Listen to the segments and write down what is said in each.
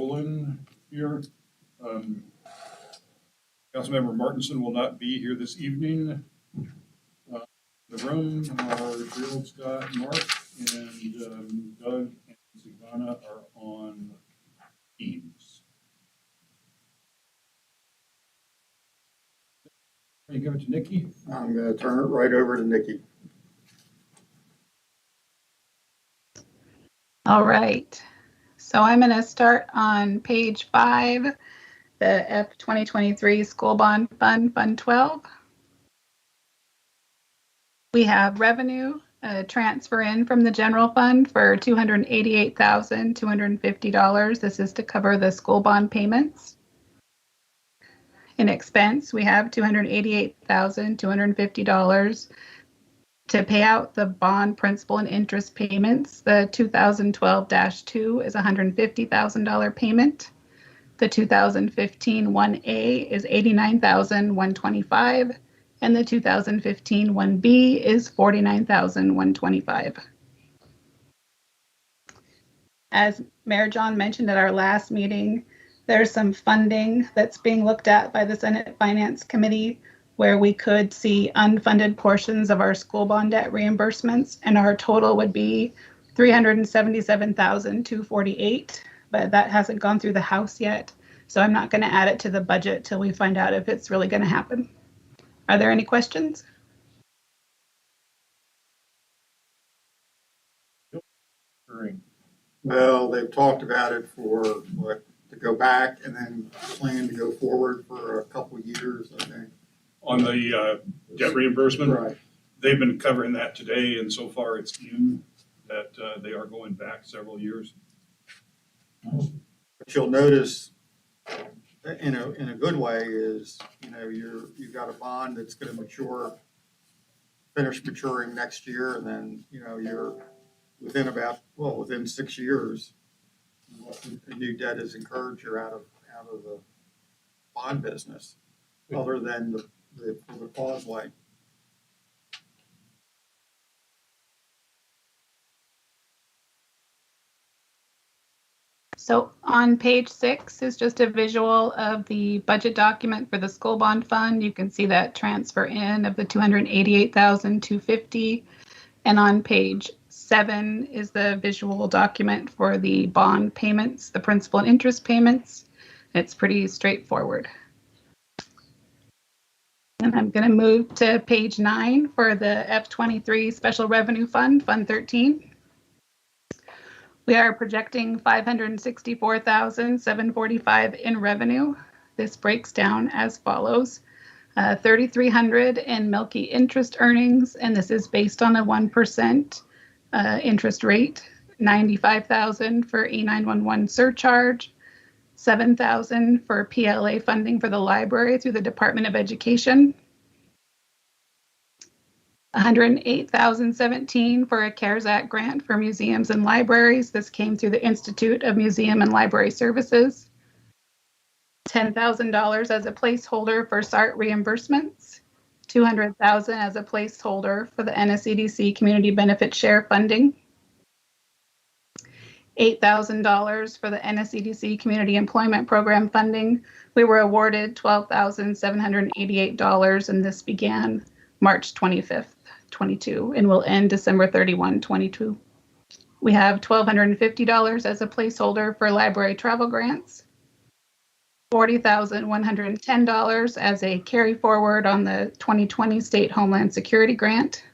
Olin here. Councilmember Martinson will not be here this evening. The room are Gerald, Scott, Mark, and Doug and Savannah are on Teams. You give it to Nikki? I'm going to turn it right over to Nikki. All right. So I'm going to start on page 5, the F 2023 School Bond Fund, Fund 12. We have revenue transfer in from the general fund for $288,250. This is to cover the school bond payments. In expense, we have $288,250 to pay out the bond principal and interest payments. The 2012-2 is $150,000 payment. The 2015 1A is $89,125, and the 2015 1B is $49,125. As Mayor John mentioned at our last meeting, there's some funding that's being looked at by the Senate Finance Committee where we could see unfunded portions of our school bond debt reimbursements, and our total would be $377,248, but that hasn't gone through the House yet. So I'm not going to add it to the budget till we find out if it's really going to happen. Are there any questions? Well, they've talked about it for what, to go back and then plan to go forward for a couple of years, I think. On the debt reimbursement, Right. They've been covering that today, and so far it's in that they are going back several years. But you'll notice, in a good way, is you've got a bond that's going to finish maturing next year, and then you're within 6 years, a new debt is incurred. You're out of the bond business, other than the causeway. So on page 6 is just a visual of the budget document for the school bond fund. You can see that transfer in of the $288,250. And on page 7 is the visual document for the bond payments, the principal and interest payments. It's pretty straightforward. And I'm going to move to page 9 for the F23 Special Revenue Fund, Fund 13. We are projecting $564,745 in revenue. This breaks down as follows. $3,300 in Milky interest earnings, and this is based on a 1% interest rate. $95,000 for E911 surcharge. $7,000 for PLA funding for the library through the Department of Education. $108,017 for a CARES Act grant for museums and libraries. This came through the Institute of Museum and Library Services. $10,000 as a placeholder for SART reimbursements. $200,000 as a placeholder for the NSCDC Community Benefit Share funding. $8,000 for the NSCDC Community Employment Program funding. We were awarded $12,788, and this began March 25th, 22, and will end December 31, 22. We have $1,250 as a placeholder for library travel grants. $40,110 as a carry forward on the 2020 State Homeland Security Grant.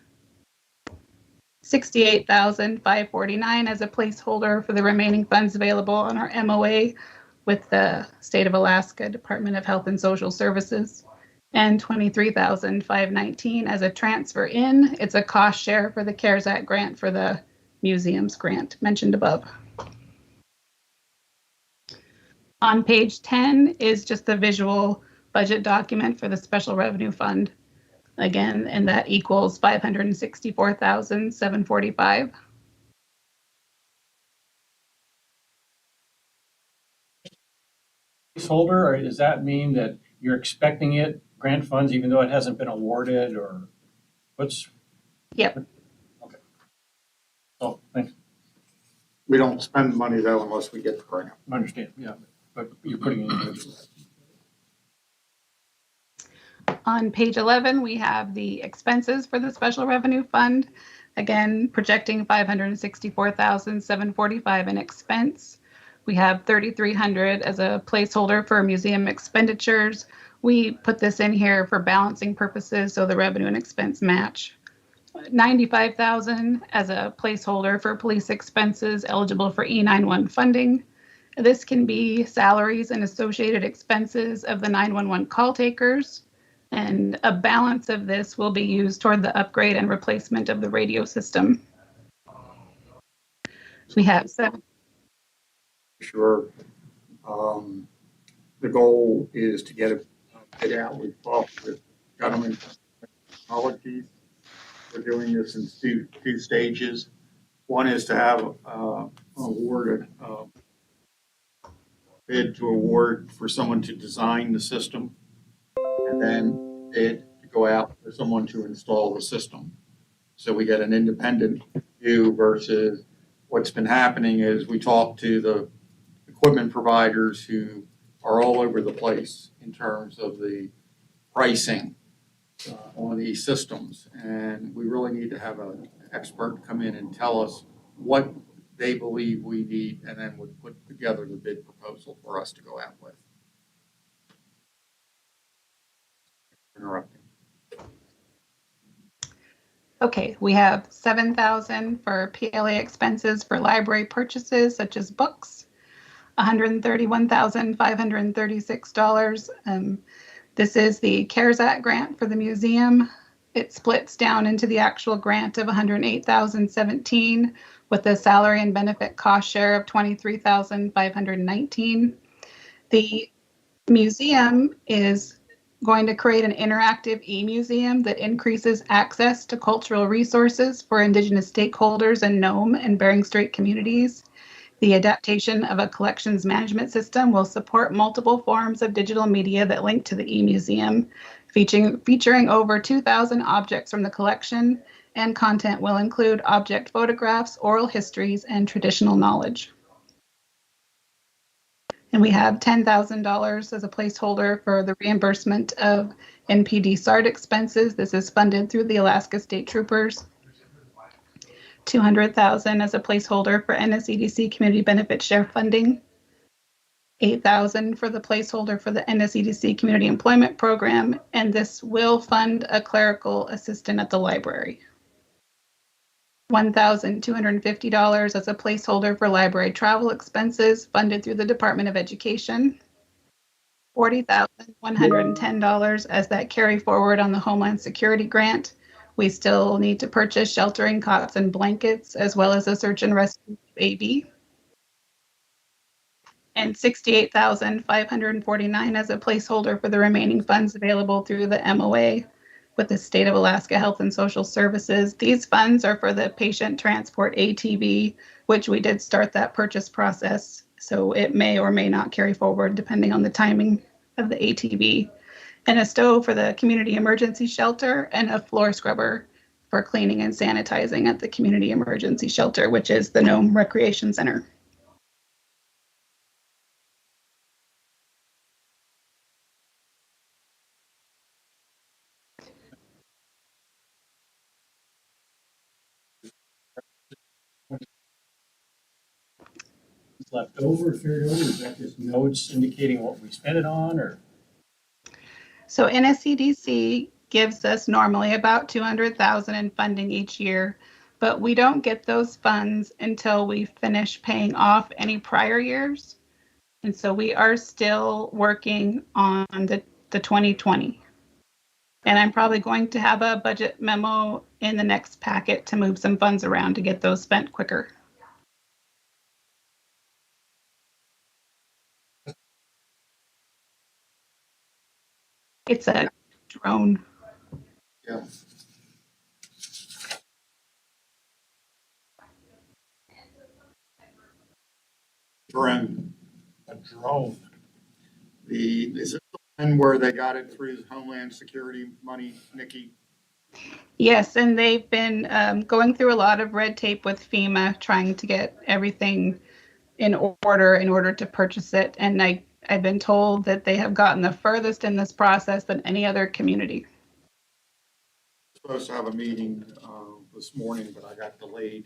$68,549 as a placeholder for the remaining funds available on our MOA with the State of Alaska Department of Health and Social Services. And $23,519 as a transfer in. It's a cost share for the CARES Act grant for the museums grant mentioned above. On page 10 is just the visual budget document for the Special Revenue Fund. Again, and that equals $564,745. Placeholder, or does that mean that you're expecting grant funds, even though it hasn't been awarded, or what's? Yep. Okay. Oh, thanks. We don't spend money though unless we get the grant. I understand, yeah, but you're putting it in the budget. On page 11, we have the expenses for the special revenue fund. Again, projecting 564,745 in expense. We have 3,300 as a placeholder for museum expenditures. We put this in here for balancing purposes so the revenue and expense match. 95,000 as a placeholder for police expenses eligible for E91 funding. This can be salaries and associated expenses of the 911 call takers. And a balance of this will be used toward the upgrade and replacement of the radio system. We have seven. Sure. The goal is to get it out. We've talked with government technologies. We're doing this in two stages. One is to have awarded bid to award for someone to design the system, and then bid to go out for someone to install the system. So we get an independent view versus what's been happening is we talk to the equipment providers who are all over the place in terms of the pricing on these systems. And we really need to have an expert come in and tell us what they believe we need, and then would put together the bid proposal for us to go out with. Interrupting. Okay, we have 7,000 for PLA expenses for library purchases such as books, $131,536. This is the CARES Act grant for the museum. It splits down into the actual grant of $108,017 with a salary and benefit cost share of $23,519. The museum is going to create an interactive e-museum that increases access to cultural resources for Indigenous stakeholders in Nome and Bering Strait communities. The adaptation of a collections management system will support multiple forms of digital media that link to the e-museum, featuring over 2,000 objects from the collection, and content will include object photographs, oral histories, and traditional knowledge. And we have $10,000 as a placeholder for the reimbursement of NPD SART expenses. This is funded through the Alaska State Troopers. $200,000 as a placeholder for NSEDC Community Benefit Share funding. $8,000 for the placeholder for the NSEDC Community Employment Program, and this will fund a clerical assistant at the library. $1,250 as a placeholder for library travel expenses funded through the Department of Education. $40,110 as that carry forward on the Homeland Security grant. We still need to purchase sheltering cots and blankets, as well as a search and rescue AV. And $68,549 as a placeholder for the remaining funds available through the MOA with the State of Alaska Health and Social Services. These funds are for the patient transport ATV, which we did start that purchase process. So it may or may not carry forward depending on the timing of the ATV. And a stove for the community emergency shelter, and a floor scrubber for cleaning and sanitizing at the community emergency shelter, which is the Nome Recreation Center. Left over, carried over, is that just notes indicating what we spent it on, or? So NSCDC gives us normally about 200,000 in funding each year, but we don't get those funds until we finish paying off any prior years. And so we are still working on the 2020. And I'm probably going to have a budget memo in the next packet to move some funds around to get those spent quicker. It's a drone. Yeah. Drone. A drone. Is it the one where they got it through Homeland Security money, Nikki? Yes, and they've been going through a lot of red tape with FEMA, trying to get everything in order to purchase it. And I've been told that they have gotten the furthest in this process than any other community. Supposed to have a meeting this morning, but I got delayed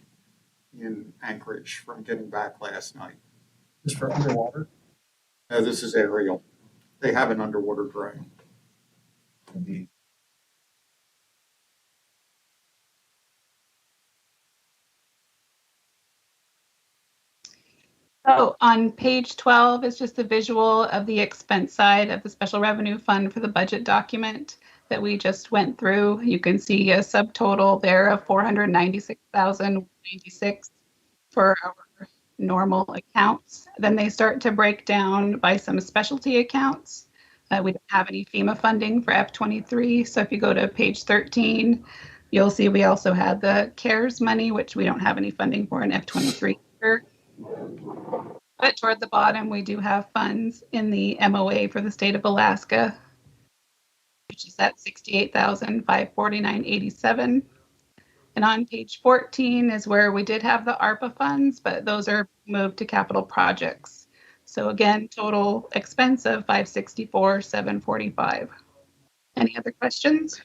in Anchorage from getting back last night. Just for underwater. This is aerial. They have an underwater drone. So on page 12 is just a visual of the expense side of the special revenue fund for the budget document that we just went through. You can see a subtotal there of 496,096 for our normal accounts. Then they start to break down by some specialty accounts. We don't have any FEMA funding for F23. So if you go to page 13, you'll see we also had the CARES money, which we don't have any funding for in F23 either. But toward the bottom, we do have funds in the MOA for the state of Alaska, which is at 68,549.87. And on page 14 is where we did have the ARPA funds, but those are moved to capital projects. So again, total expense of 564,745. Any other questions?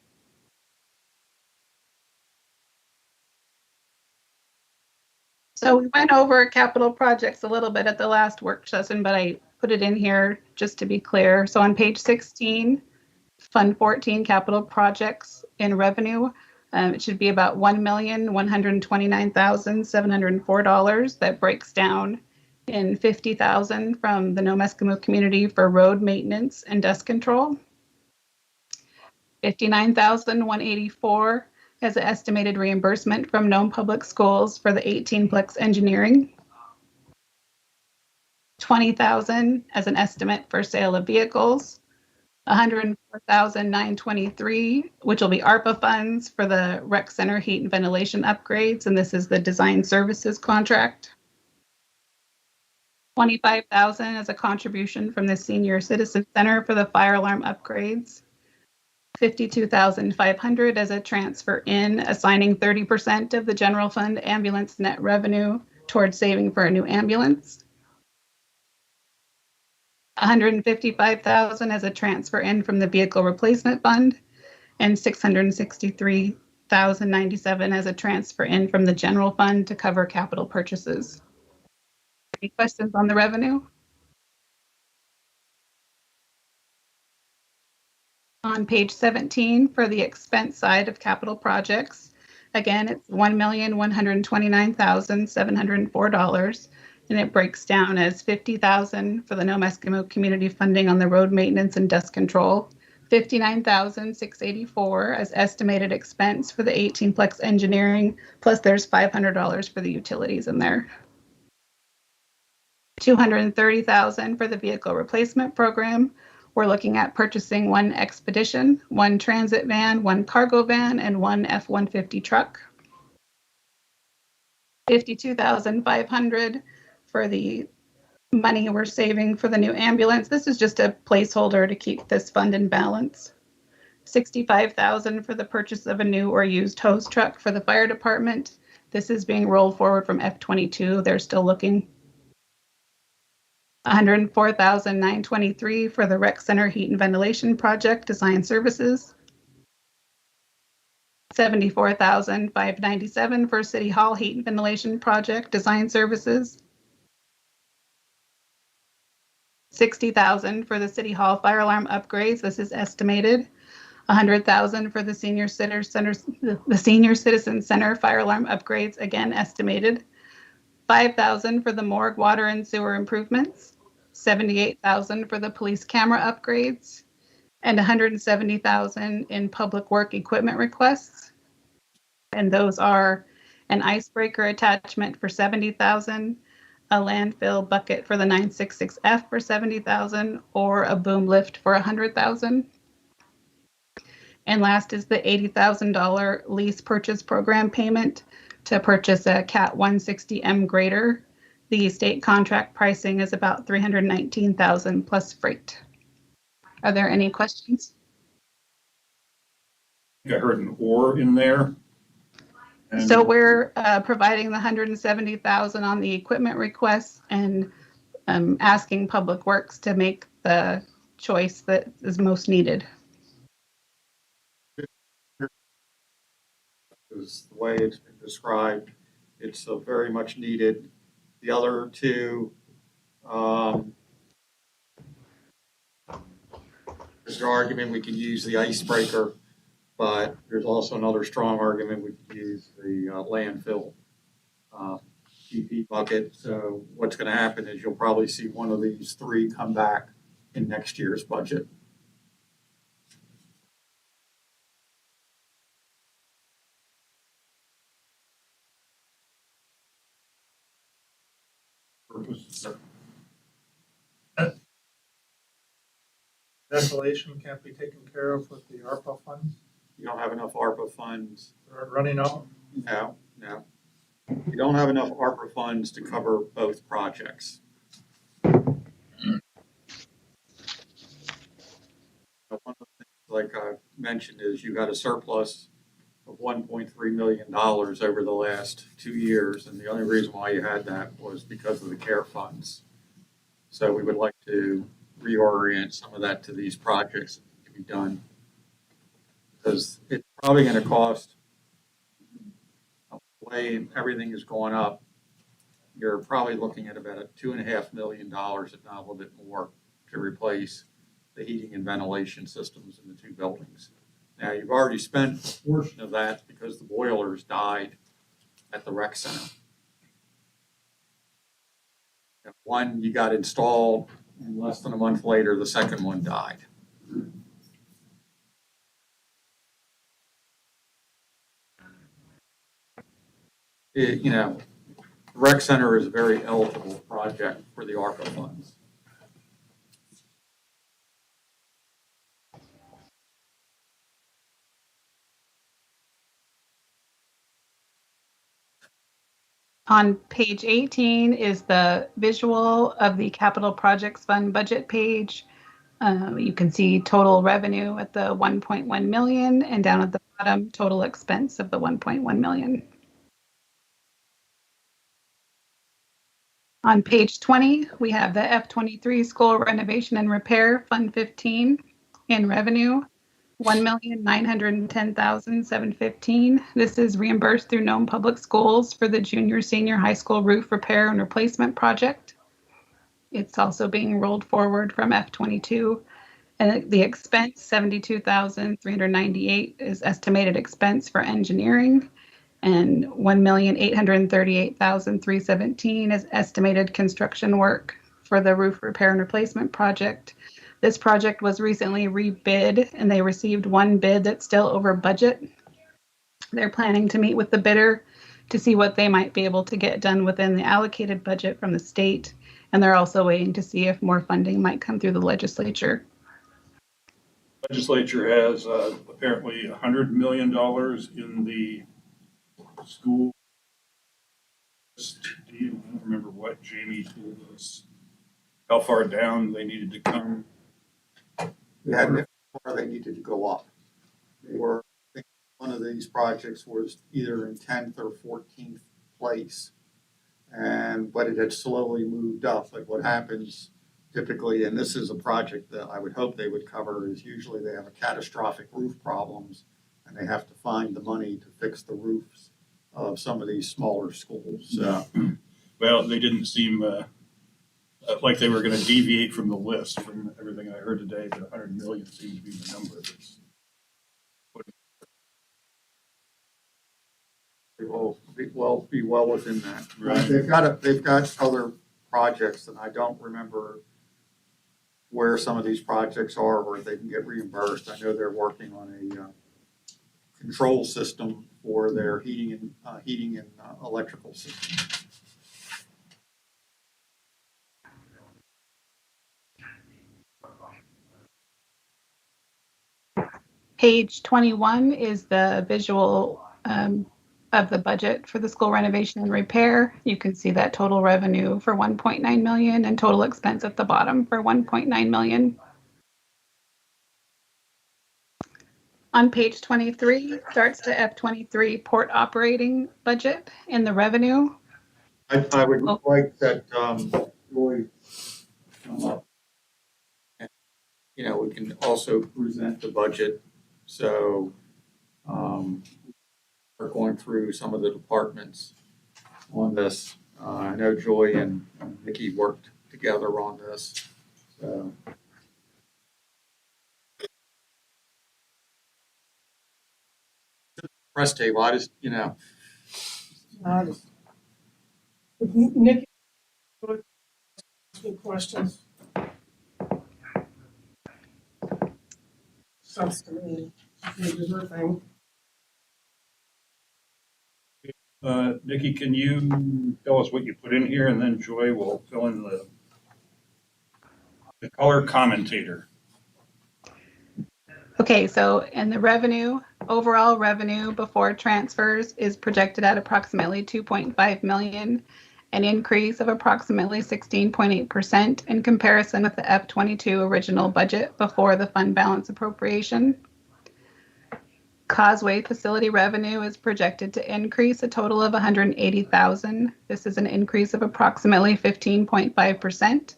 So we went over capital projects a little bit at the last work session, but I put it in here just to be clear. So on page 16, Fund 14 capital projects in revenue. It should be about $1,129,704. That breaks down in $50,000 from the Nome community for road maintenance and dust control. $59,184 as an estimated reimbursement from Nome Public Schools for the 18-plex engineering. $20,000 as an estimate for sale of vehicles. $104,923, which will be ARPA funds for the rec center heat and ventilation upgrades, and this is the design services contract. $25,000 as a contribution from the Senior Citizen Center for the fire alarm upgrades. $52,500 as a transfer in, assigning 30% of the general fund ambulance net revenue towards saving for a new ambulance. $155,000 as a transfer in from the vehicle replacement fund, and $663,097 as a transfer in from the general fund to cover capital purchases. Any questions on the revenue? On page 17 for the expense side of capital projects, again, it's $1,129,704, and it breaks down as $50,000 for the Nome Eskimo community funding on the road maintenance and dust control, $59,684 as estimated expense for the 18-plex engineering, plus there's $500 for the utilities in there. $230,000 for the vehicle replacement program. We're looking at purchasing one expedition, one transit van, one cargo van, and one F-150 truck. $52,500 for the money we're saving for the new ambulance. This is just a placeholder to keep this fund in balance. $65,000 for the purchase of a new or used hose truck for the fire department. This is being rolled forward from F-22. They're still looking. $104,923 for the rec center heat and ventilation project design services. $74,597 for City Hall heat and ventilation project design services. $60,000 for the City Hall fire alarm upgrades. This is estimated. $100,000 for the Senior Citizen Center fire alarm upgrades, again estimated. $5,000 for the morgue water and sewer improvements. $78,000 for the police camera upgrades, and $170,000 in public work equipment requests. And those are an icebreaker attachment for $70,000, a landfill bucket for the 966F for $70,000, or a boom lift for $100,000. And last is the $80,000 lease purchase program payment to purchase a Cat 160M grader. The state contract pricing is about $319,000 plus freight. Are there any questions? think I heard an or in there. And So we're providing the 170,000 on the equipment requests and asking Public Works to make the choice that is most needed. Is the way it's been described. It's very much needed. The other two, there's an argument we could use the icebreaker, but there's also another strong argument we could use the landfill GP bucket. So what's going to happen is you'll probably see one of these three come back in next year's budget. Desolation can't be taken care of with the ARPA funds, You don't have enough ARPA funds. they're running out. No, no. You don't have enough ARPA funds to cover both projects. One of the things, like I mentioned, is you got a surplus of $1.3 million over the last 2 years, and the only reason why you had that was because of the CARE funds. So we would like to reorient some of that to these projects that need to be done. Because it's probably going to cost, the way everything is going up, you're probably looking at about $2.5 million, if not a little bit more, to replace the heating and ventilation systems in the two buildings. Now, you've already spent a portion of that because the boilers died at the rec center. And one you got installed, and less than a month later, the second one died. The rec center is a very eligible project for the ARPA funds. On page 18 is the visual of the capital projects fund budget page. You can see total revenue at the 1.1 million and down at the bottom, total expense of the 1.1 million. On page 20, we have the F23 school renovation and repair fund 15 in revenue, 1,910,715. This is reimbursed through Nome Public Schools for the junior senior high school roof repair and replacement project. It's also being rolled forward from F22. And the expense, 72,398, is estimated expense for engineering, and 1,838,317 is estimated construction work for the roof repair and replacement project. This project was recently rebid, and they received one bid that's still over budget. They're planning to meet with the bidder to see what they might be able to get done within the allocated budget from the state, and they're also waiting to see if more funding might come through the legislature. Legislature has apparently $100 million in the school. I don't remember what Jamie told us, how far down they needed to come. We had how far they needed to go up. They were, I think one of these projects was either in 10th or 14th place. But it had slowly moved up. Like what happens typically, and this is a project that I would hope they would cover, is usually they have a catastrophic roof problems and they have to find the money to fix the roofs of some of these smaller schools. So, Well, they didn't seem like they were going to deviate from the list. From everything I heard today, the 100 million seems to be the number that's. they will be well within that. Right. They've got other projects, and I don't remember where some of these projects are where they can get reimbursed. I know they're working on a control system for their heating and electrical system. Page 21 is the visual of the budget for the school renovation and repair. You can see that total revenue for 1.9 million and total expense at the bottom for 1.9 million. On page 23, starts to F23 port operating budget and the revenue. I would Oh. like that, Roy come up. And, you know, we can also present the budget, so, we're going through some of the departments on this. I know Joy and Nikki worked together on this, so. Press table, I just, you know, Nikki, any questions? Sounds to me, maybe her thing. Nikki, can you tell us what you put in here, and then Joy will fill in the color commentator. Okay, so in the revenue, overall revenue before transfers is projected at approximately 2.5 million, an increase of approximately 16.8% in comparison with the F22 original budget before the fund balance appropriation. Causeway facility revenue is projected to increase a total of 180,000. This is an increase of approximately 15.5%.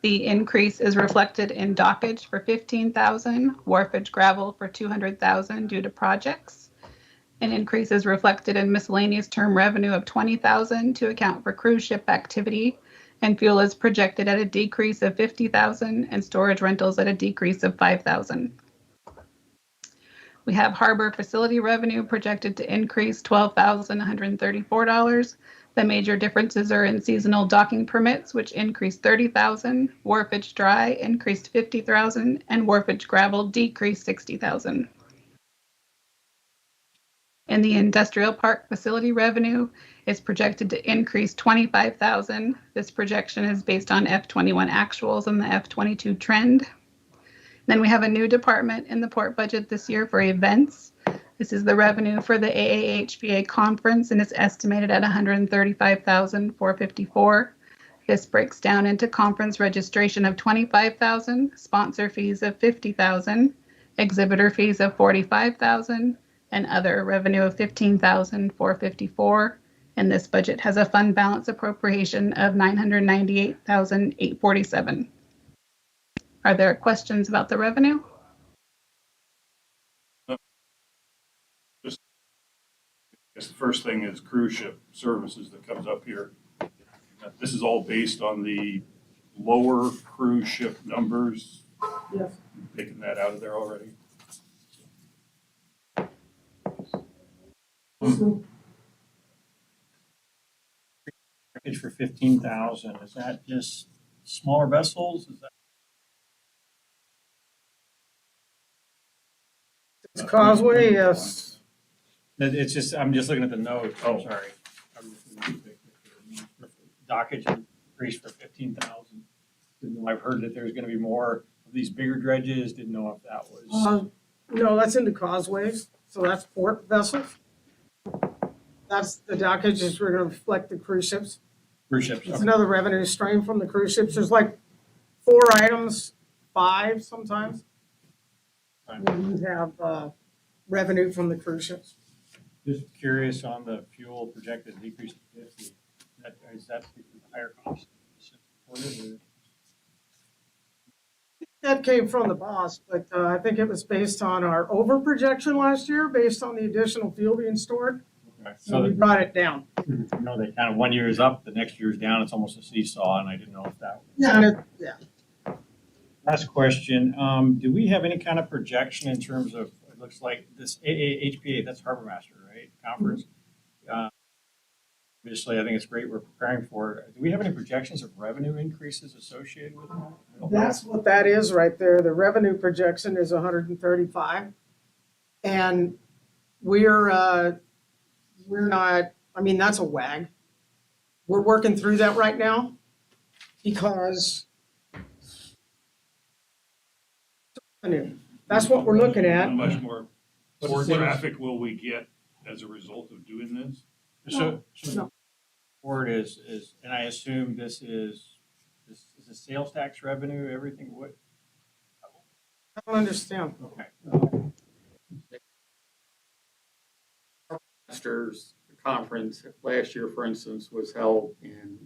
The increase is reflected in dockage for 15,000, wharfage gravel for 200,000 due to projects. An increase is reflected in miscellaneous term revenue of 20,000 to account for cruise ship activity, and fuel is projected at a decrease of 50,000 and storage rentals at a decrease of 5,000. We have harbor facility revenue projected to increase $12,134. The major differences are in seasonal docking permits, which increased 30,000, wharfage dry increased 50,000, and wharfage gravel decreased 60,000. In the industrial park facility revenue is projected to increase 25,000. This projection is based on F21 actuals and the F22 trend. Then we have a new department in the port budget this year for events. This is the revenue for the AAHPA conference, and it's estimated at $135,454. This breaks down into conference registration of $25,000, sponsor fees of $50,000, exhibitor fees of $45,000, and other revenue of $15,454. And this budget has a fund balance appropriation of $998,847. Are there questions about the revenue? I guess the first thing is cruise ship services that comes up here. This is all based on the lower cruise ship numbers. Yes. Taking that out of there already. Package for 15,000, is that just smaller vessels? Is that It's Causeway, yes. It's just, I'm just looking at the note, Oh. sorry. I'm just looking at the dockage increased for 15,000. Didn't know, I've heard that there's gonna be more of these bigger dredges, didn't know if that was No, that's into Causeways, so that's port vessels. That's, the dockage is we're gonna reflect the cruise ships. cruise ships. It's another revenue stream from the cruise ships. There's like 4 items, 5 sometimes. We have revenue from the cruise ships. Just curious on the fuel projected decrease to 50. Is that because of higher cost? That came from the boss, but I think it was based on our over projection last year, based on the additional fuel being stored. Okay, So we so brought it down. you know, they kind of, one year is up, the next year is down, it's almost a seesaw, and I didn't know if that. Yeah. Last question, do we have any kind of projection in terms of, it looks like this AAHPA, that's Harbor Master, right, conference? Obviously, I think it's great we're preparing for it. Do we have any projections of revenue increases associated with that? That's what that is right there. The revenue projection is 135. And we're not, I mean, that's a wag. We're working through that right now because that's what we're looking at. How much more What's more the- traffic will we get as a result of doing this? So, No. board is, and I assume this is a sales tax revenue, everything, what? I don't understand. Okay. Masters conference last year, for instance, was held in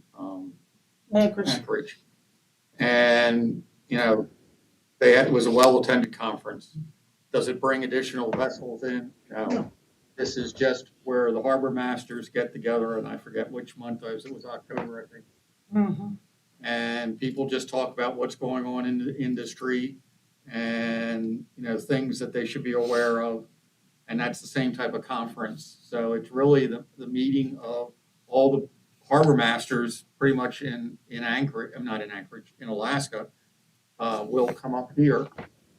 Anchorage. Anchorage. And, it was a well-attended conference. Does it bring additional vessels in? No. No. This is just where the harbor masters get together, and I forget which month it was October, I think. Mhm. And people just talk about what's going on in the industry and, things that they should be aware of. And that's the same type of conference. So it's really the meeting of all the harbor masters pretty much in Anchorage, not in Anchorage, in Alaska, will come up here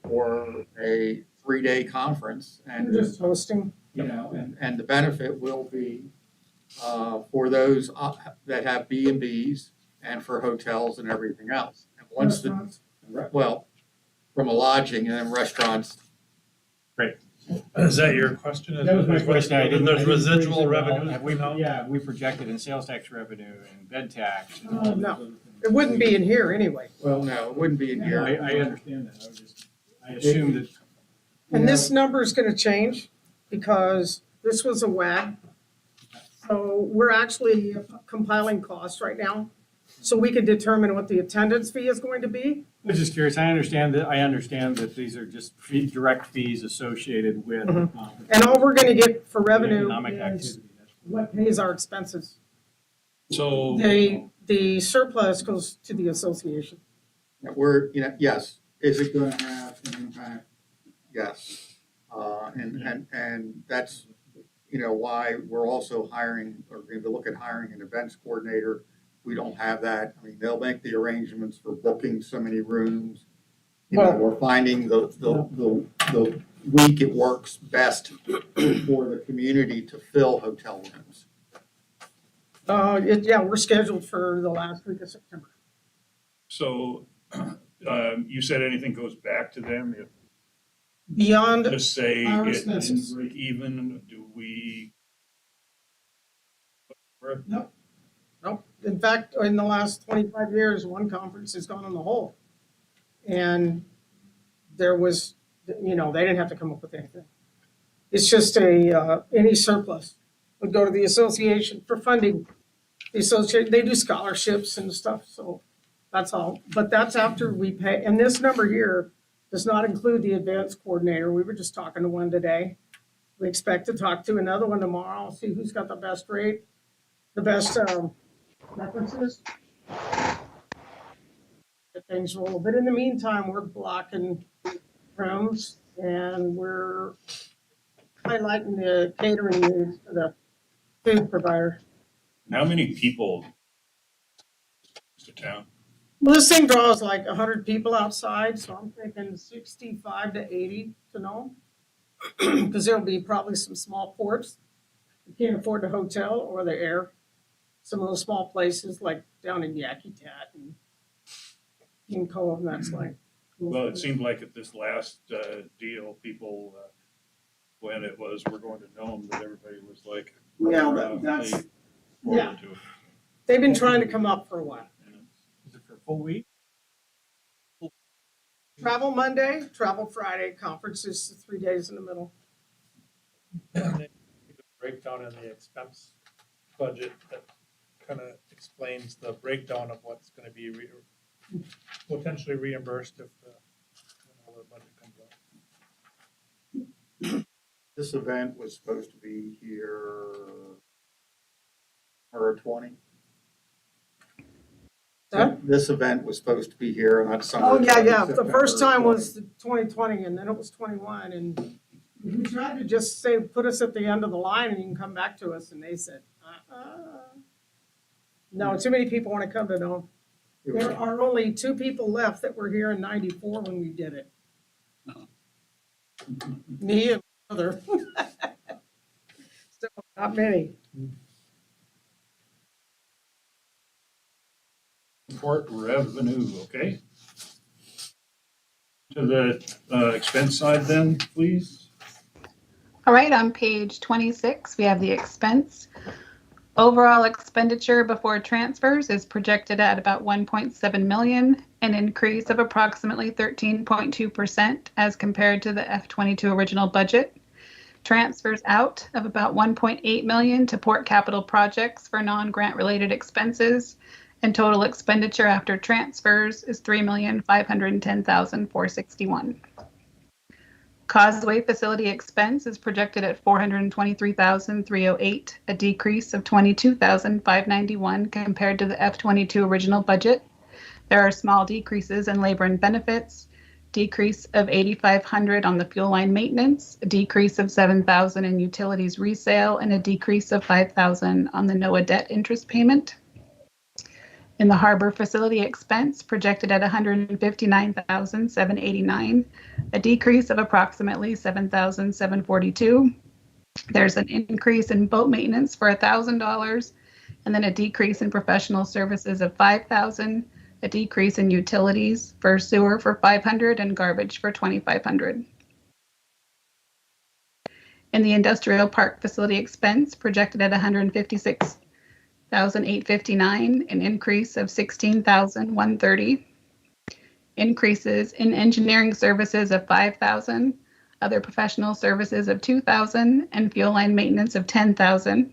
for a 3-day conference. We're And, just hosting. and the benefit will be for those that have B&Bs and for hotels and everything else. And once Restaurants. well, from a lodging and then restaurants. Is that your question? That was my question. I didn't- There's I didn't phrase residual it well. revenue, Have we, you know? yeah, we projected in sales tax revenue and bed tax. and all these No. other things. It wouldn't be in here anyway. Well, no, it wouldn't be in Yeah, here. I understand that. I assumed that. And this number is gonna change because this was a WAG. So we're actually compiling costs right now, so we can determine what the attendance fee is going to be. I was just curious. I understand that these are just direct fees associated with. Mhm. And all we're gonna get for revenue Economic is activity. what pays our expenses. So, The surplus goes to the association. Yes, is it gonna have an impact? Yes. And that's, why we're also hiring, or going to look at hiring an events coordinator. We don't have that. I mean, they'll make the arrangements for booking so many rooms. We're finding the week it works best for the community to fill hotel rooms. We're scheduled for the last week of September. So, you said anything goes back to them, if, Beyond, just say Our it expenses. didn't break even, do we? nope. In fact, in the last 25 years, one conference has gone in the hole. And there was, they didn't have to come up with anything. It's just any surplus would go to the association for funding. The association, they do scholarships and stuff, so that's all. But that's after we pay, and this number here does not include the advance coordinator. We were just talking to one today. We expect to talk to another one tomorrow, see who's got the best rate, the best references. Get things roll. But in the meantime, we're blocking rooms and we're highlighting the catering needs for the food provider. How many people to town? Well, this thing draws like 100 people outside, so I'm thinking 65 to 80 to know. Because there'll be probably some small ports that can't afford the hotel or the air. Some of those small places like down in Yakutat and in Cove, and that's like. Well, it seemed like at this last deal, people, when it was, we're going to Nome, that everybody was like. Yeah, that's, really yeah. forward to it. They've been trying to come up for a while. Is it for a full week? Travel Monday, travel Friday, conferences 3 days in the middle. breakdown in the expense budget that kind of explains the breakdown of what's going to be potentially reimbursed if the budget comes up. This event was supposed to be here or 20. Huh? This event was supposed to be here on summer. Oh, yeah. The September first time 20. was 2020 and then it was 21 and we tried to just say, put us at the end of the line and you can come back to us. And they said, no, too many people want to come to Nome. It was- There are only 2 people left that were here in 94 when we did it. Me and my brother. So not many. Report revenue, okay? To the expense side then, please. All right, on page 26, we have the expense. Overall expenditure before transfers is projected at about 1.7 million, an increase of approximately 13.2% as compared to the F22 original budget. Transfers out of about 1.8 million to port capital projects for non-grant related expenses, and total expenditure after transfers is 3,510,461. Causeway facility expense is projected at 423,308, a decrease of 22,591 compared to the F22 original budget. There are small decreases in labor and benefits, decrease of 8,500 on the fuel line maintenance, a decrease of 7,000 in utilities resale, and a decrease of 5,000 on the NOAA debt interest payment. In the harbor facility expense, projected at 159,789, a decrease of approximately 7,742. There's an increase in boat maintenance for $1,000, and then a decrease in professional services of 5,000, a decrease in utilities for sewer for 500, and garbage for 2,500. In the industrial park facility expense, projected at 156,859, an increase of 16,130. Increases in engineering services of 5,000, other professional services of 2,000, and fuel line maintenance of 10,000,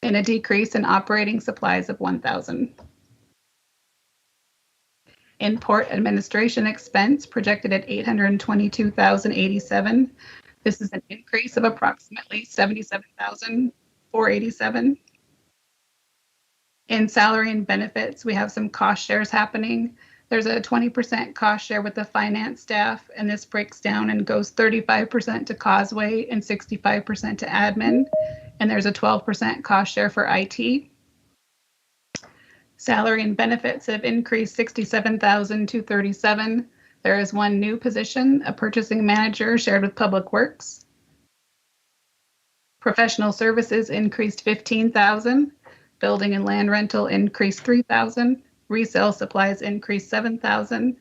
and a decrease in operating supplies of 1,000. In port administration expense, projected at 822,087. This is an increase of approximately 77,487. In salary and benefits, we have some cost shares happening. There's a 20% cost share with the finance staff, and this breaks down and goes 35% to Causeway and 65% to admin. And there's a 12% cost share for IT. Salary and benefits have increased 67,237. There is one new position, a purchasing manager shared with Public Works. Professional services increased 15,000. Building and land rental increased 3,000. Resale supplies increased 7,000.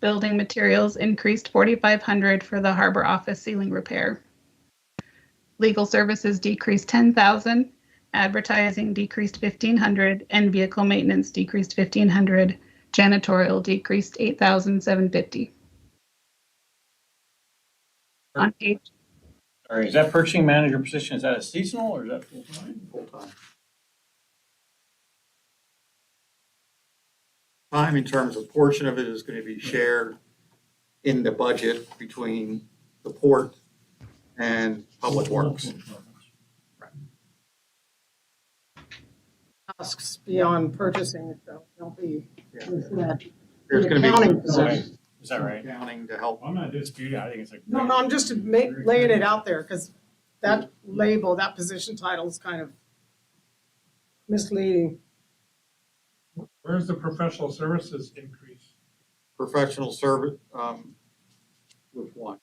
Building materials increased 4,500 for the harbor office ceiling repair. Legal services decreased 10,000. Advertising decreased 1,500, and vehicle maintenance decreased 1,500. Janitorial decreased 8,750. On page, Sorry, is that purchasing manager position, is that a seasonal or is that full-time? Full-time. Time in terms of portion of it is going to be shared in the budget between the port and Public Works. Tasks beyond purchasing, so don't be Yeah. misled. There's going to be Accounting some position. Is that right? accounting to help. I'm not disputing, I think it's like. No, I'm just laying it out there, because that label, that position title is kind of misleading. Where's the professional services increase? Professional service, with one.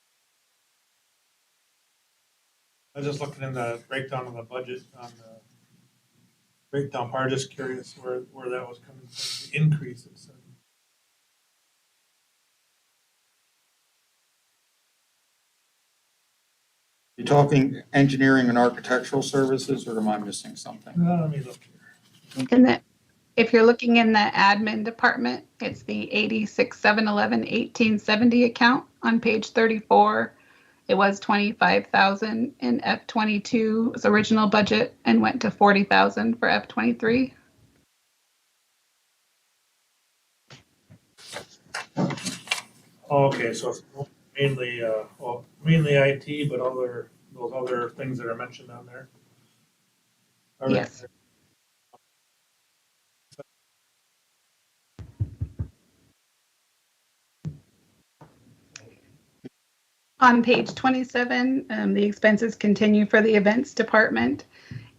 I was just looking in the breakdown of the budget on the breakdown part, just curious where that was coming from, the increase it said. You're talking engineering and architectural services, or am I missing something? Let me look here. in the, if you're looking in the admin department, it's the 86,711,1870 account on page 34. It was 25,000 in F22's original budget and went to 40,000 for F23. Okay, so it's mainly, mainly IT, but those other things that are mentioned on there? Are they- Yes. On page 27, the expenses continue for the events department.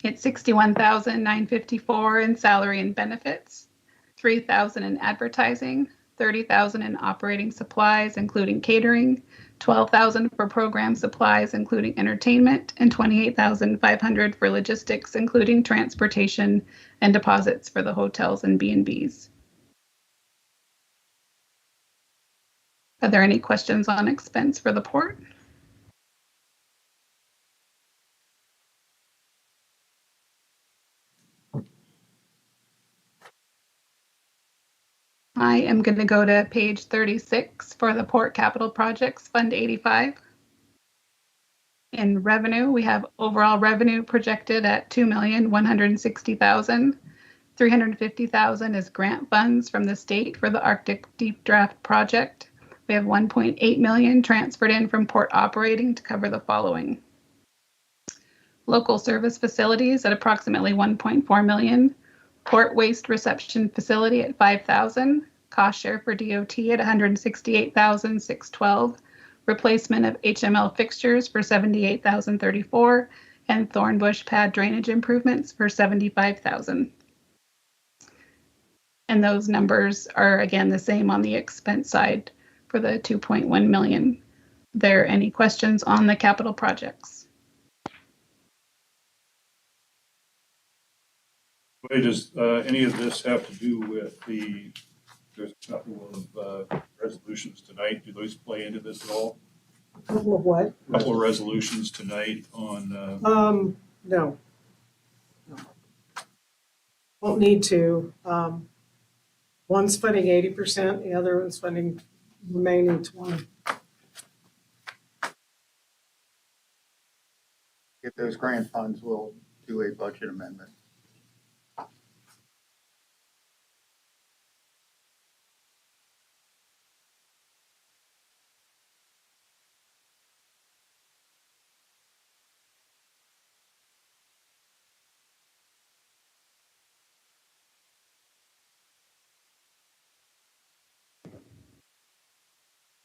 It's 61,954 in salary and benefits, 3,000 in advertising, 30,000 in operating supplies, including catering, 12,000 for program supplies, including entertainment, and 28,500 for logistics, including transportation and deposits for the hotels and B&Bs. Are there any questions on expense for the port? I am going to go to page 36 for the Port Capital Projects, Fund 85. In revenue, we have overall revenue projected at $2,160,000. $350,000 is grant funds from the state for the Arctic Deep Draft Project. We have $1.8 million transferred in from port operating to cover the following. Local service facilities at approximately $1.4 million. Port waste reception facility at $5,000. Cost share for DOT at $168,612. Replacement of HML fixtures for $78,034, and Thornbush pad drainage improvements for $75,000. And those numbers are again the same on the expense side for the 2.1 million. There any questions on the capital projects? Wait, does any of this have to do with there's a couple of resolutions tonight. Do those play into this at all? Couple of what? Couple of resolutions tonight on, No. Won't need to. One's funding 80%, the other one's funding remaining 20. Get those grant funds, we'll do a budget amendment.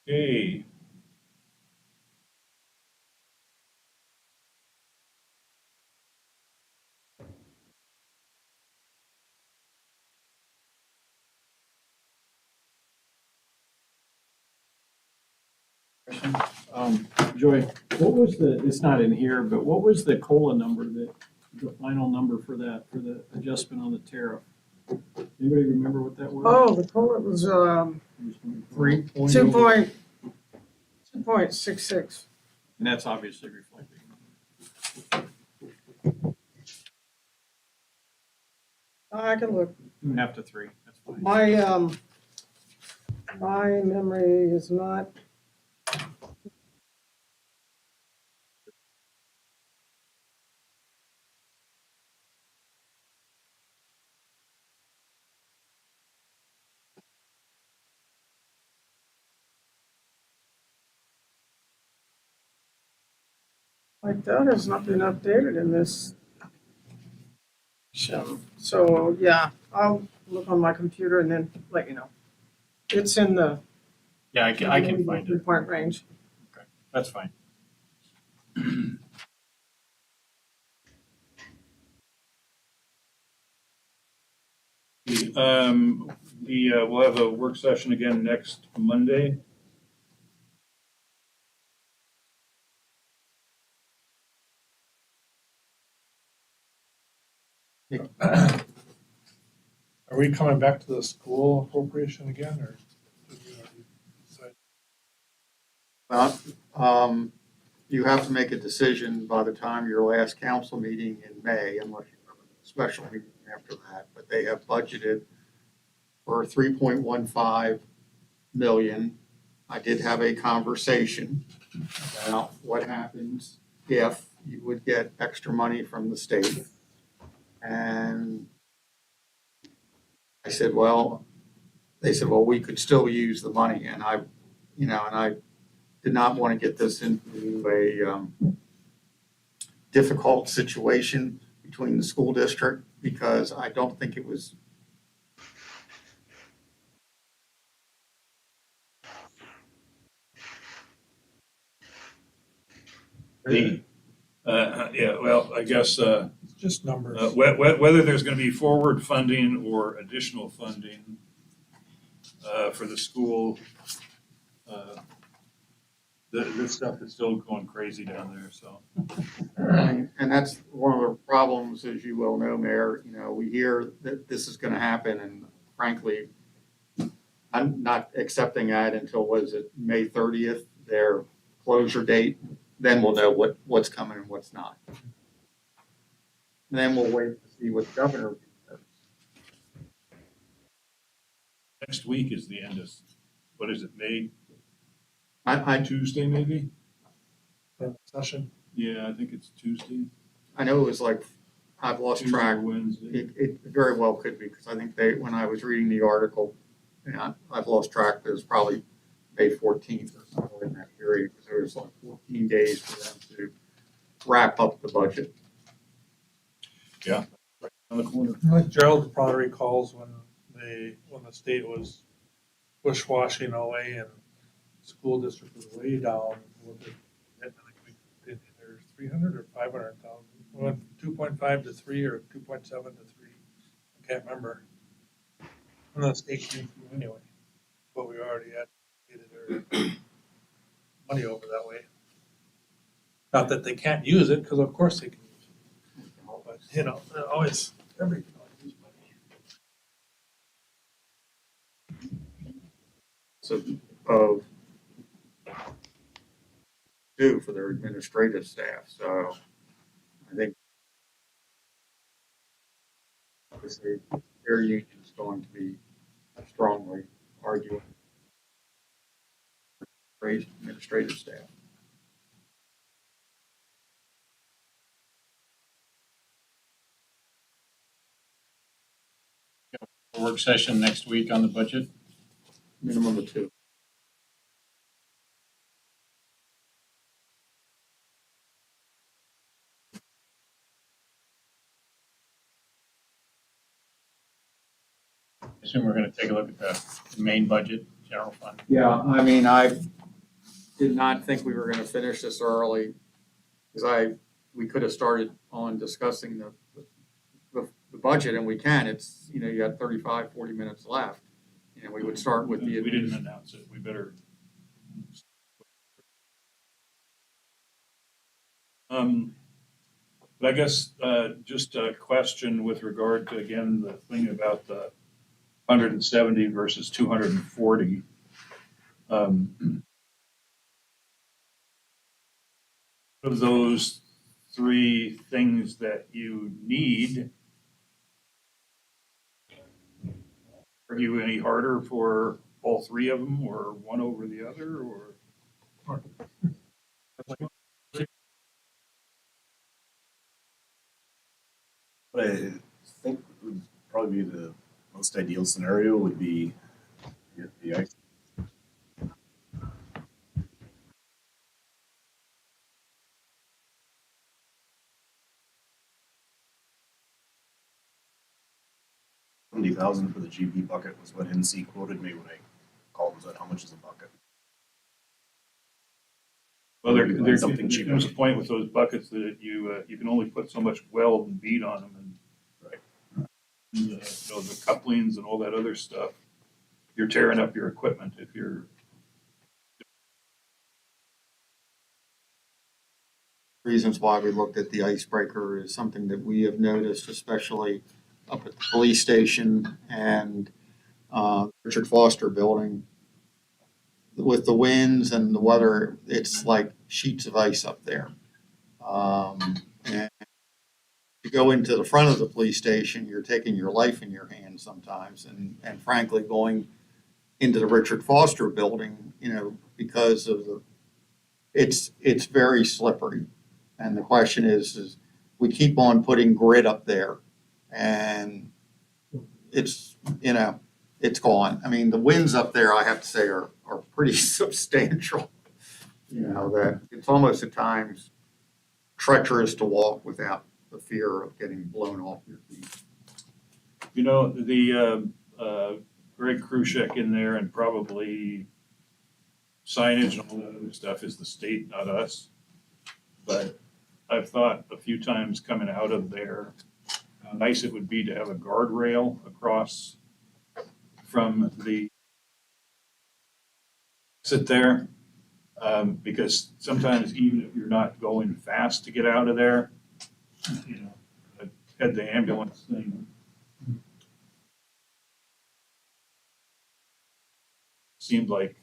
okay. Joy, what was it's not in here, but what was the COLA number the final number for the adjustment on the tariff? Anybody remember what that was? Oh, the COLA was 2.66. And that's obviously reflecting. I can look. 2.5 to 3, that's fine. My memory is not. Like that has not been updated in this. So, yeah, I'll look on my computer and then let you know. It's in the. Yeah, I can find it. 3-point range. That's fine. We'll have a work session again next Monday. Are we coming back to the school appropriation again, or did we already decide? Well, you have to make a decision by the time your last council meeting in May, unless you have a special meeting after that, but they have budgeted for 3.15 million. I did have a conversation about what happens if you would get extra money from the state. And I said, well, they said, well, we could still use the money. And I did not want to get this into a difficult situation between the school district, because I don't think it was. Yeah, well, I guess, It's just numbers. whether there's gonna be forward funding or additional funding, for the school, this stuff is still going crazy down there, so. And that's one of the problems, as you well know, Mayor, we hear that this is gonna happen, and frankly, I'm not accepting that until, May 30th, their closure date, then we'll know what's coming and what's not. And then we'll wait to see what the governor does. Next week is the end of, what is it, May I Tuesday, maybe? Session. Yeah, I think it's Tuesday. I know it was like, I've lost Tuesday or track. Wednesday. It very well could be, because I think when I was reading the article, I've lost track, it was probably May 14th or something in that period, because there was like 14 days for them to wrap up the budget. On the corner. Like Gerald probably recalls when the state was bushwashing away and school district was way down. What did- I think we did either 300 or 500,000. We went from 2.5 to 3 or 2.7 to 3. I can't remember. And the state came through anyway, but we already had our money over that way. Not that they can't use it, because of course they can use it. But, they're always, everything always use money. So, of due for their administrative staff, so I think obviously their union is going to be strongly arguing for administrative staff. Work session next week on the budget. Minimum of 2. I assume we're gonna take a look at the main budget, general fund. Yeah, I mean, I did not think we were gonna finish this early, because we could have started on discussing the budget, and we can, it's, you got 35, 40 minutes left. We would start with the. We didn't announce it. We better. But I guess, just a question with regard to, again, the thing about the 170 versus 240. Of those three things that you need, are you any harder for all three of them, or one over the other, or? What I think would probably be the most ideal scenario would be get the ice. $70,000 for the GP bucket was what NC quoted me when I called, was that how much is a bucket? Well, there Something cheaper. comes a point with those buckets that you can only put so much weld and bead on them, and Right. The couplings and all that other stuff. You're tearing up your equipment if you're. Reasons why we looked at the icebreaker is something that we have noticed, especially up at the police station and Richard Foster building. With the winds and the weather, it's like sheets of ice up there. And you go into the front of the police station, you're taking your life in your hands sometimes. And frankly, going into the Richard Foster building, because of it's very slippery. And the question is we keep on putting grit up there, and it's gone. I mean, the winds up there, I have to say, are pretty substantial. That it's almost at times treacherous to walk without the fear of getting blown off your feet. The Greg Kruschek in there, and probably signage and all that other stuff is the state, not us. But I've thought a few times coming out of there, how nice it would be to have a guardrail across from the exit there. Because sometimes even if you're not going fast to get out of there, I had the ambulance thing. Seemed like,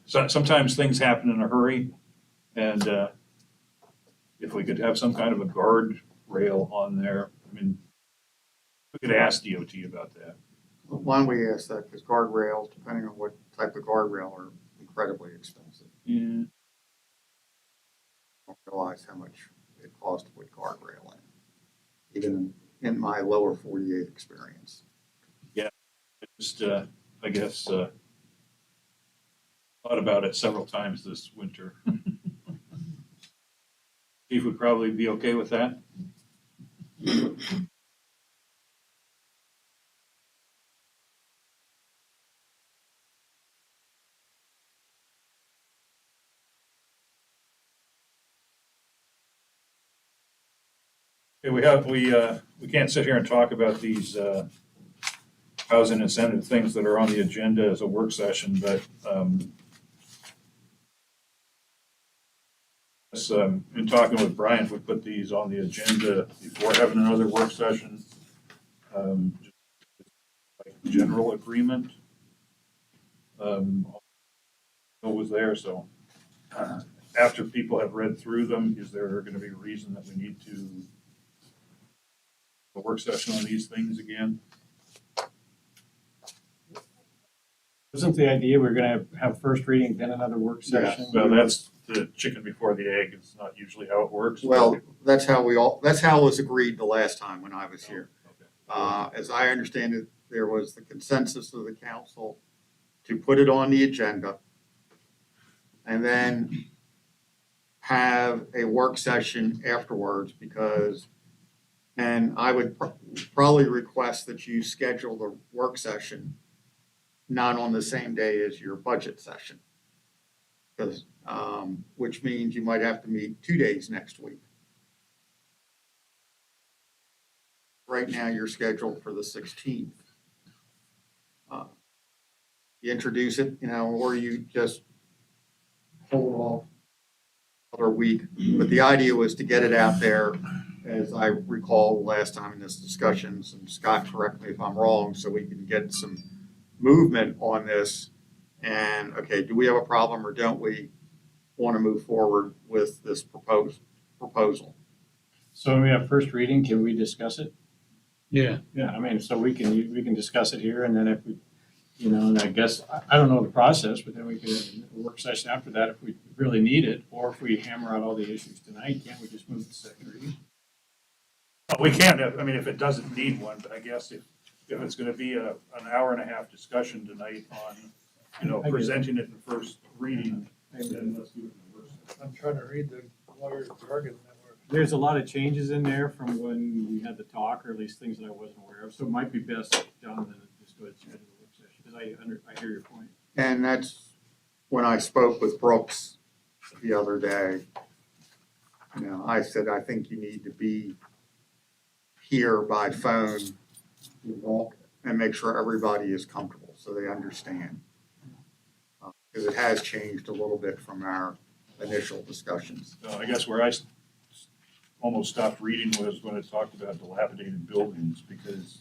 sometimes things happen in a hurry, and if we could have some kind of a guard rail on there, I mean, we could ask DOT about that. Why don't we ask that? Because guardrails, depending on what type of guardrail, are incredibly expensive. Yeah. realize how much it costs to put guardrail in, even in my lower 48 experience. Just, I guess, thought about it several times this winter. Chief would probably be okay with that. Okay, we can't sit here and talk about these, housing incentive things that are on the agenda as a work session, but, in talking with Brian, if we put these on the agenda before having another work session, just like general agreement, what was there, so, after people have read through them, is there gonna be a reason that we need to a work session on these things again? Wasn't the idea we're gonna have first reading, then another work session? Well, that's the chicken before the egg. It's not usually how it works. Well, that's how it was agreed the last time when I was here. Okay. As I understand it, there was the consensus of the council to put it on the agenda and then have a work session afterwards and I would probably request that you schedule the work session not on the same day as your budget session. Because, which means you might have to meet 2 days next week. Right now, you're scheduled for the 16th. You introduce it, or you just hold off another week. But the idea was to get it out there, as I recall last time in this discussions, and Scott, correct me if I'm wrong, so we can get some movement on this. And, okay, do we have a problem or don't we want to move forward with this proposal? So when we have first reading, can we discuss it? Yeah. Yeah, I mean, so we can discuss it here, and then if we, and I guess, I don't know the process, but then we could have a work session after that if we really need it, or if we hammer out all the issues tonight, can't we just move to second reading? Well, we can, I mean, if it doesn't need one, but I guess if it's gonna be an hour and a half discussion tonight on, I get it. presenting it in first reading, then let's do it in the first. I'm trying to read the lawyer's jargon that we're. There's a lot of changes in there from when we had the talk, or at least things that I wasn't aware of, so it might be best, Jonathan, to just go ahead and schedule the work session, because I hear your point. And that's when I spoke with Brooks the other day. I said, I think you need to be here by phone and make sure everybody is comfortable so they understand. Because it has changed a little bit from our initial discussions. So I guess where I almost stopped reading was when it talked about dilapidated buildings, because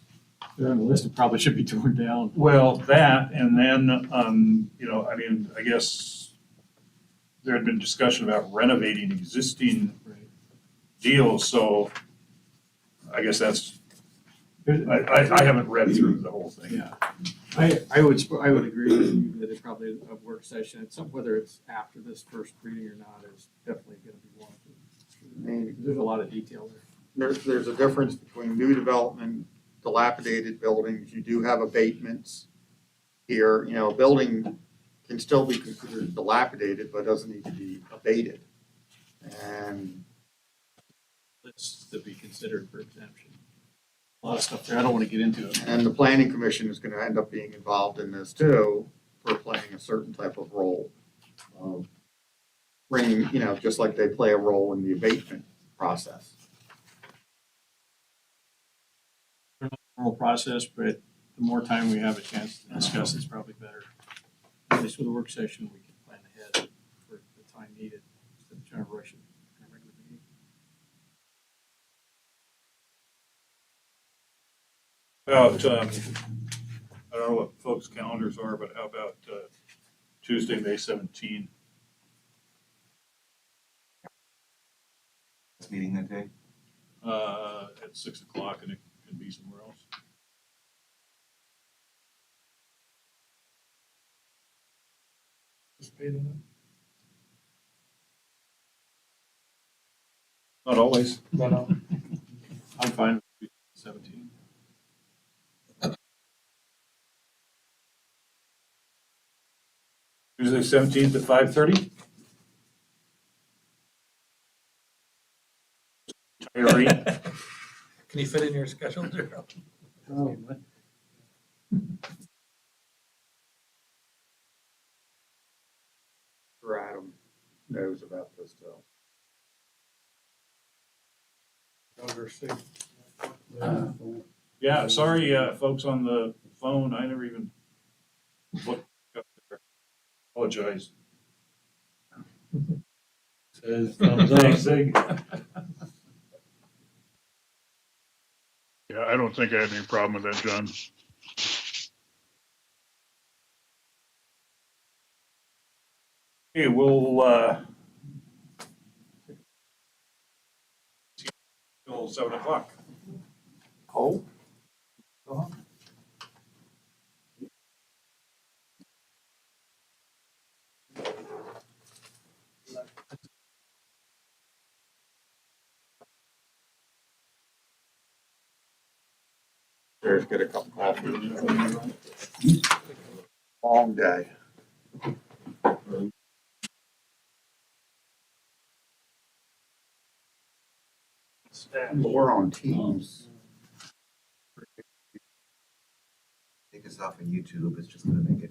They're on the list, it probably should be torn down. well, that, and then, I mean, I guess there had been discussion about renovating existing Right. deals, so I guess that's, There's- I haven't read through the whole thing. Yeah, I would agree with you that it probably, a work session, whether it's after this first reading or not, is definitely gonna be warranted. There's a lot of detail there. There's a difference between new development, dilapidated buildings. You do have abatements here. A building can still be considered dilapidated, but doesn't need to be abated. And That's to be considered for exemption. A lot of stuff there, I don't wanna get into it. the planning commission is gonna end up being involved in this too, for playing a certain type of role. Bringing, just like they play a role in the abatement process. Normal process, but the more time we have a chance to discuss, it's probably better. At least with a work session, we can plan ahead for the time needed, instead of trying to rush it in a regular meeting. About, I don't know what folks' calendars are, but how about Tuesday, May 17? Meeting that day? At 6 o'clock, and it can be somewhere else. Participate in Not always. But, I'm fine with 17. Tuesday, 17th at 5:30. can you fit in your schedule, Daryl? Sure Adam knows about this though. Those are safe. Yeah, sorry, folks on the phone, I never even looked up there. Apologize. Says Thanks, Zig. Yeah, I don't think I had any problem with that, John. Okay, we'll, till 7:00. Cole? There's get a cup of coffee. Long day. We're on Teams. Take us off of YouTube, it's just gonna make